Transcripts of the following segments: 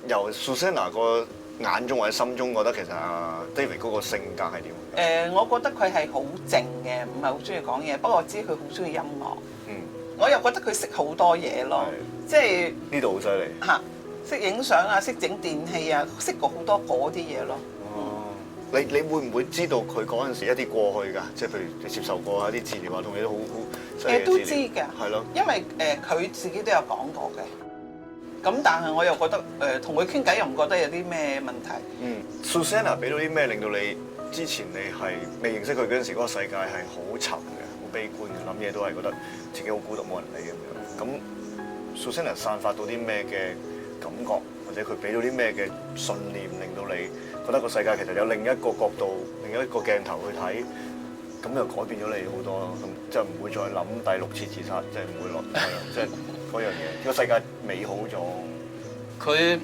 由 Susanna 個眼中或者心中覺得其實阿 David 嗰個性格係點？我覺得佢係好靜嘅，唔係好中意講嘢。不過我知佢好中意音樂。嗯，我又覺得佢識好多嘢咯，即係呢度好犀利嚇，識影相啊，識整電器啊，識過好多嗰啲嘢咯。哦，你會唔會知道佢嗰陣時一啲過去㗎？即係譬如你接受過一啲治療啊，同你都好犀利嘅資料都知㗎，係咯，因為佢自己都有講過嘅。咁但係我又覺得同佢傾偈又唔覺得有啲咩問題。Susanna 俾到啲咩令到你之前你係未認識佢嗰陣時嗰個世界係好沉嘅、好悲觀嘅，諗嘢都係覺得自己好孤獨冇人理咁樣。咁 Susanna 散發到啲咩嘅感覺，或者佢俾到啲咩嘅信念，令到你覺得個世界其實有另一個角度、另一個鏡頭去睇，咁就改變咗你好多咯。咁就唔會再諗第6次自殺，即係唔會落，即係嗰樣嘢。個世界美好咗。佢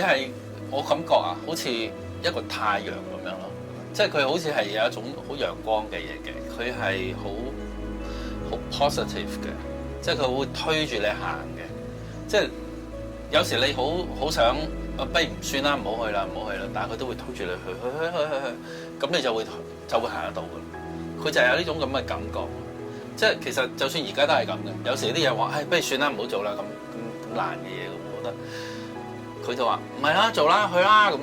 係我感覺啊，好似一個太陽咁樣咯，即係佢好似係有一種好陽光嘅嘢嘅，佢係好 positive 嘅，即係佢會推住你行嘅，即係有時你好想不如唔算啦，唔好去啦，但係佢都會推住你去，咁你就會行得到嘅。佢就係有呢種咁嘅感覺，即係其實就算而家都係咁嘅，有時啲嘢話，不如算啦，唔好做啦，咁難嘅嘢，我覺得。佢就話唔係啦，做啦，去啦，咁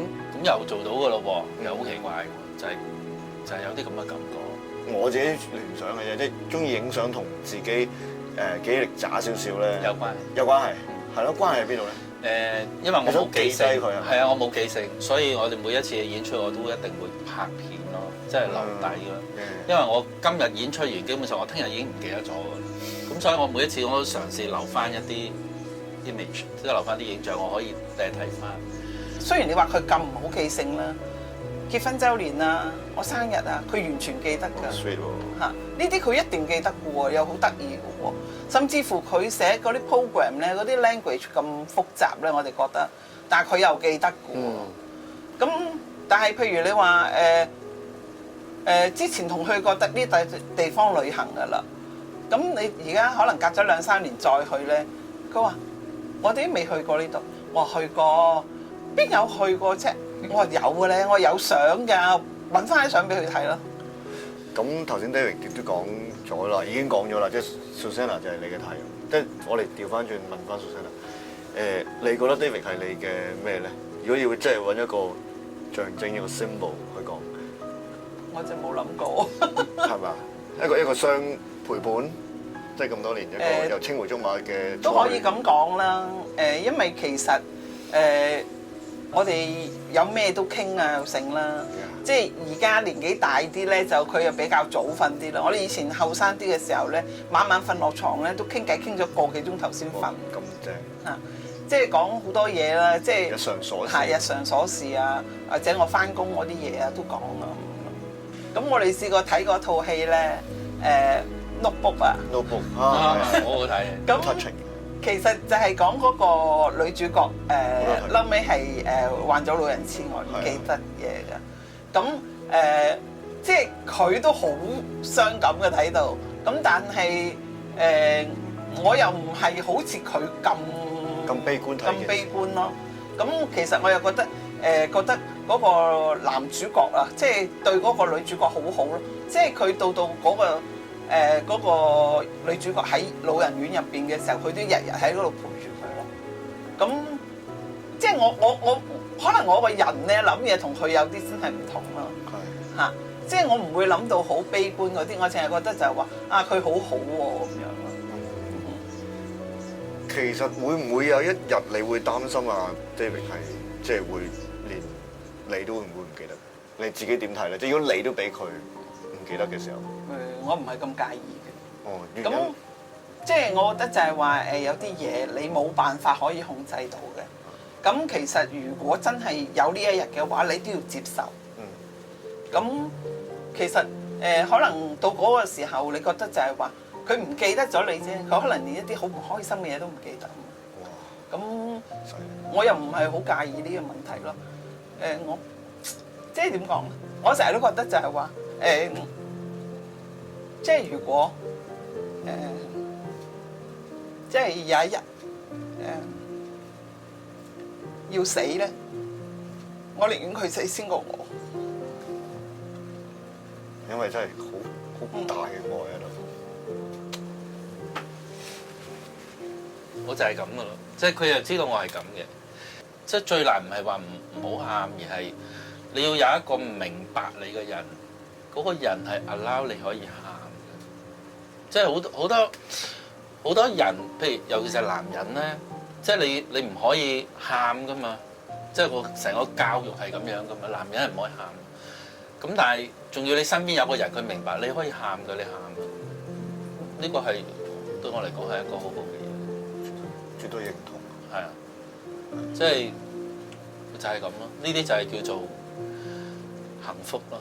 又做到嘅咯喎，又好奇怪喎，就係有啲咁嘅感覺。我自己聯想嘅啫，即係中意影相同自己記憶力渣少少咧，有關係，係咯，關係喺邊度咧？因為我冇記性，係啊，我冇記性，所以我哋每一次嘅演出我都一定會拍片咯，即係留底咯。因為我今日演出完，基本上我聽日已經唔記得咗嘅，咁所以我每一次我都嘗試留翻一啲image， 即係留翻啲影像，我可以睇翻。雖然你話佢咁唔好記性啦，結婚週年啊，我生日啊，佢完全記得㗎。sweet 喎嚇，呢啲佢一定記得嘅喎，又好得意嘅喎。甚至乎佢寫嗰啲 program 咧，嗰啲 language 咁複雜咧，我哋覺得，但係佢又記得嘅喎。咁但係譬如你話之前同佢過呢地方旅行㗎啦，咁你而家可能隔咗2-3年再去咧，佢話我哋都未去過呢度。我話去過，邊有去過啫？我話有嘅咧，我有相㗎，揾翻啲相俾佢睇咯。咁頭先 David 亦都講咗啦，已經講咗啦，即係 Susanna 就係你嘅太陽。即係我哋調翻轉問翻 Susanna，你覺得 David 係你嘅咩咧？如果要即係揾一個象徵一個 symbol 去講，我真冇諗過，係咪？一個相陪伴，即係咁多年一個由青梅竹馬嘅都可以咁講啦。因為其實我哋有咩都傾啊，又剩啦。即係而家年紀大啲咧，就佢又比較早瞓啲啦。我哋以前後生啲嘅時候咧，晚晚瞓落床咧都傾偈傾咗個幾鐘頭先瞓。咁正嚇！即係講好多嘢啦，即係日常瑣事，係日常瑣事啊，或者我翻工嗰啲嘢啊都講啊。咁我哋試過睇嗰套戲咧，Notebook 啊 ，Notebook 好好睇。咁其實就係講嗰個女主角後尾係患咗老人痴呆，唔記得嘢㗎。咁即係佢都好傷感嘅睇到。咁但係我又唔係好似佢咁悲觀睇嘅，咁悲觀咯。咁其實我又覺得嗰個男主角啊，即係對嗰個女主角好好咯。即係佢到嗰個女主角喺老人院入邊嘅時候，佢都日日喺嗰度陪住佢咯。咁即係我可能我個人咧諗嘢同佢有啲真係唔同咯。係嚇，即係我唔會諗到好悲觀嗰啲，我淨係覺得就係話啊，佢好好喎咁樣咯。其實會唔會有一日你會擔心啊 David 係即係會連你都會唔會唔記得？你自己點睇咧？即係如果你都俾佢唔記得嘅時候，我唔係咁介意嘅。哦，咁即係我覺得就係話有啲嘢你冇辦法可以控制到嘅。咁其實如果真係有呢一日嘅話，你都要接受。咁其實可能到嗰個時候，你覺得就係話佢唔記得咗你啫，佢可能連一啲好唔開心嘅嘢都唔記得。哇！咁我又唔係好介意呢個問題咯。我即係點講咧？我成日都覺得就係話即係如果即係有一日要死咧，我寧願佢死先過我。因為真係好大嘅愛喺度。我就係咁噶咯，即係佢又知道我係咁嘅。即係最難唔係話唔好喊，而係你要有一個明白你嘅人，嗰個人係 allow 你可以喊嘅。即係好多人，譬如尤其是係男人咧，即係你唔可以喊噶嘛。即係個成個教育係咁樣噶嘛，男人係唔可以喊。咁但係仲要你身邊有個人佢明白你可以喊嘅，你喊啊！呢個係對我嚟講係一個好好嘅嘢。絕對認同。係啊，即係就係咁咯，呢啲就係叫做幸福咯。